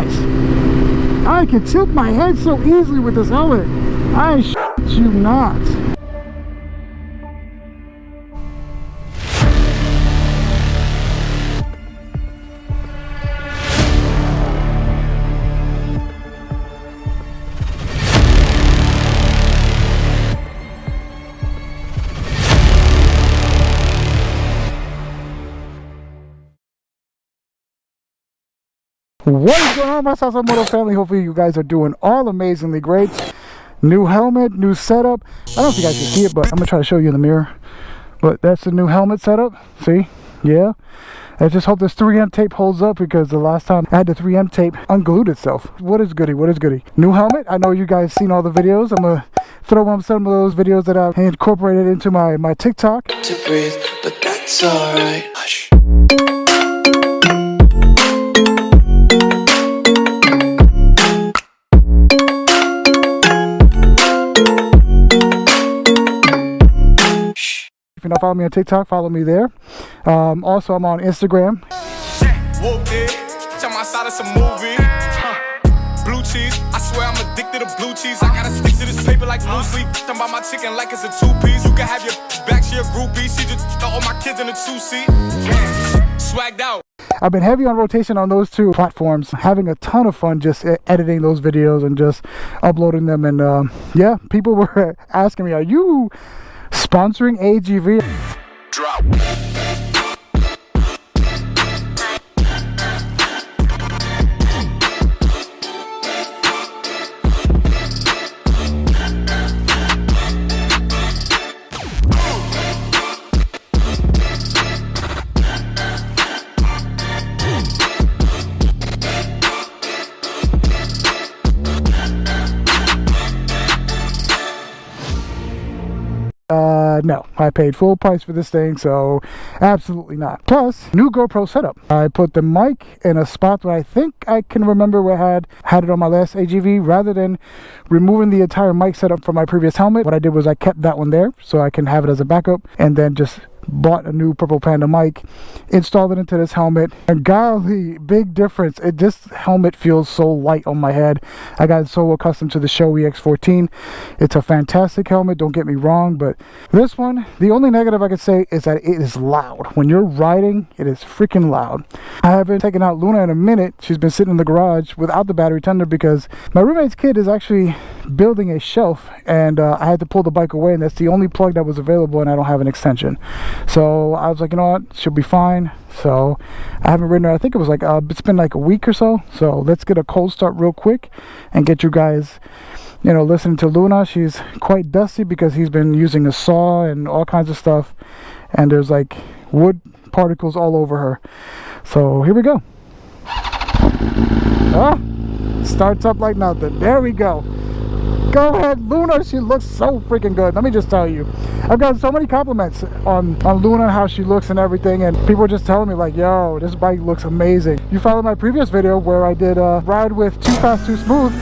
nice. I can tilt my head so easily with this helmet. I shit you not. What is going on, my S1000R Moto family? Hopefully you guys are doing all amazingly great. New helmet, new setup. I don't know if you guys can see it, but I'm gonna try to show you in the mirror. But that's the new helmet setup. See? Yeah. I just hope this 3M tape holds up, because the last time I had the 3M tape unglued itself. What is goody? What is goody? New helmet. I know you guys seen all the videos. I'm gonna throw on some of those videos that I've incorporated into my TikTok. To breathe, but that's alright. Hush. If you don't follow me on TikTok, follow me there. Also, I'm on Instagram. Blue cheese, I swear I'm addicted to blue cheese. I gotta stick to this paper like blue sleep. Talking about my chicken like it's a two-piece. You can have your back, she a groupie. She just all my kids in a two-seat. Swagged out. I've been heavy on rotation on those two platforms, having a ton of fun just editing those videos and just uploading them. And yeah, people were asking me, are you sponsoring AGV? Drop. No, I paid full price for this thing, so absolutely not. Plus, new GoPro setup. I put the mic in a spot where I think I can remember where I had it on my last AGV. Rather than removing the entire mic setup from my previous helmet, what I did was I kept that one there so I can have it as a backup, and then just bought a new Purple Panda mic, installed it into this helmet, and golly, big difference. This helmet feels so light on my head. I got so accustomed to the Shoei X14. It's a fantastic helmet, don't get me wrong, but this one, the only negative I could say is that it is loud. When you're riding, it is freaking loud. I haven't taken out Luna in a minute. She's been sitting in the garage without the battery tender because my roommate's kid is actually building a shelf, and I had to pull the bike away, and that's the only plug that was available, and I don't have an extension. So I was like, you know what, she'll be fine. So I haven't ridden her. I think it was like it's been like a week or so. So let's get a cold start real quick and get you guys, you know, listening to Luna. She's quite dusty because he's been using a saw and all kinds of stuff, and there's like wood particles all over her. So here we go. Starts up like nothing. There we go. Go ahead, Luna. She looks so freaking good. Let me just tell you, I've gotten so many compliments on Luna, how she looks and everything, and people are just telling me like, yo, this bike looks amazing. You followed my previous video where I did ride with Too Fast Too Smooth.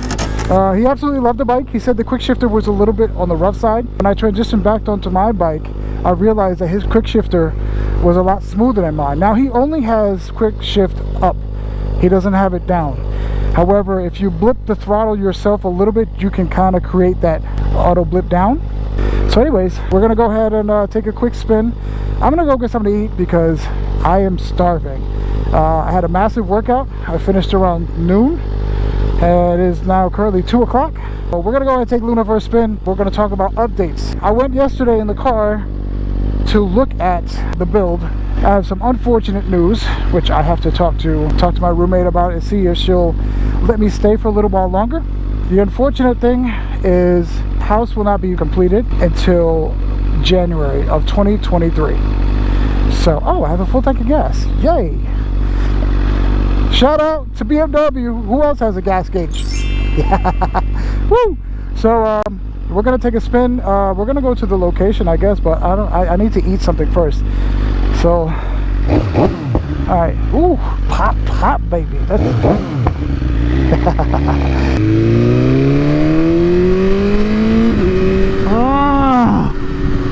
He absolutely loved the bike. He said the quick shifter was a little bit on the rough side. When I transitioned back onto my bike, I realized that his quick shifter was a lot smoother than mine. Now he only has quick shift up, he doesn't have it down. However, if you blip the throttle yourself a little bit, you can kind of create that auto blip down. So anyways, we're gonna go ahead and take a quick spin. I'm gonna go get something to eat because I am starving. I had a massive workout. I finished around noon. It is now currently 2 o'clock. So we're gonna go ahead and take Luna for a spin. We're gonna talk about updates. I went yesterday in the car to look at the build. I have some unfortunate news, which I have to talk to my roommate about and see if she'll let me stay for a little while longer. The unfortunate thing is house will not be completed until January of 2023. So, oh, I have a full tank of gas. Yay! Shout out to BMW. Who else has a gas gauge? Woo! So, we're gonna take a spin. We're gonna go to the location, I guess, but I need to eat something first. So, all right. Ooh, pop, baby. That's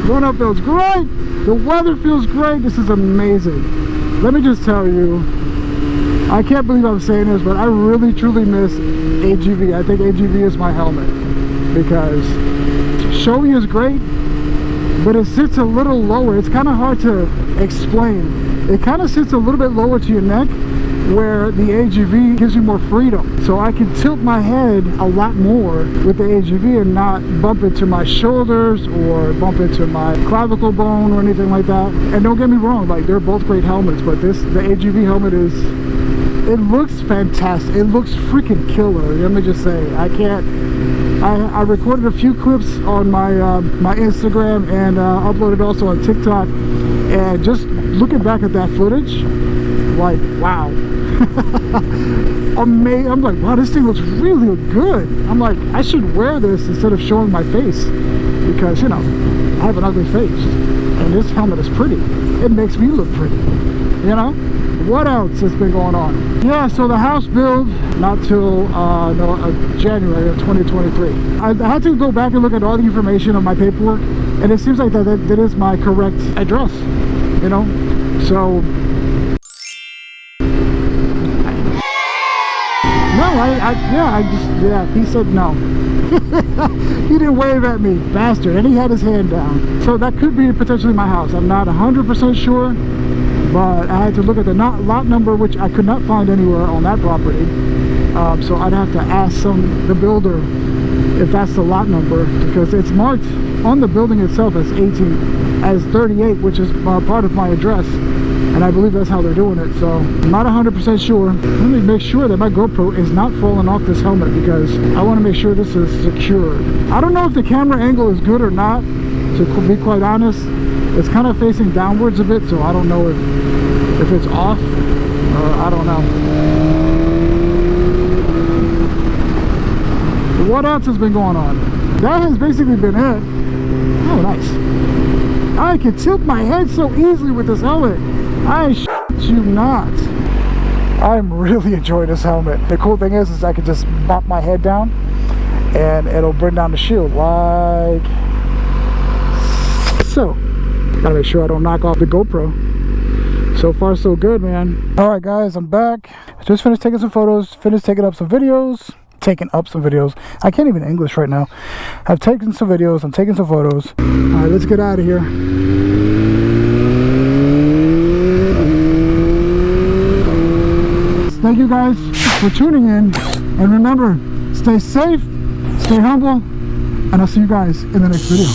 Luna feels great. The weather feels great. This is amazing. Let me just tell you, I can't believe I'm saying this, but I really truly miss AGV. I think AGV is my helmet because Shoei is great, but it sits a little lower. It's kind of hard to explain. It kind of sits a little bit lower to your neck, where the AGV gives you more freedom. So I can tilt my head a lot more with the AGV and not bump into my shoulders or bump into my clavicle bone or anything like that. And don't get me wrong, like they're both great helmets, but the AGV helmet it looks fantastic. It looks freaking killer. Let me just say, I recorded a few clips on my my Instagram and uploaded also on TikTok, and just looking back at that footage, like wow. Amazing. I'm like, wow, this thing looks really good. I'm like, I should wear this instead of showing my face, because you know I have an ugly face and this helmet is pretty. It makes me look pretty, you know. What else has been going on? Yeah, so the house build not till January of 2023. I had to go back and look at all the information on my paperwork, and it seems like that is my correct address, you know. So he said no. He didn't wave at me, bastard, and he had his hand down. So that could be potentially my house. I'm not 100% sure, but I had to look at the lot number, which I could not find anywhere on that property. So I'd have to ask the builder if that's the lot number, because it's marked on the building itself as 38, which is part of my address. And I believe that's how they're doing it. So I'm not 100% sure. Let me make sure that my GoPro is not falling off this helmet, because I want to make sure this is secured. I don't know if the camera angle is good or not, to be quite honest. It's kind of facing downwards a bit, so I don't know if it's off, or I don't know. What else has been going on? That has basically been it. Oh, nice. I can tilt my head so easily with this helmet. I shit you not. I'm really enjoying this helmet. The cool thing is I can just bop my head down and it'll bring down the shield like so. Gotta make sure I don't knock off the GoPro. So far so good, man. All right guys, I'm back. I just finished taking some photos, taking up some videos. I can't even English right now. I've taken some videos, I'm taking some photos. All right, let's get out of here. Thank you guys for tuning in, and remember, stay safe, stay humble, and I'll see you guys in the next video.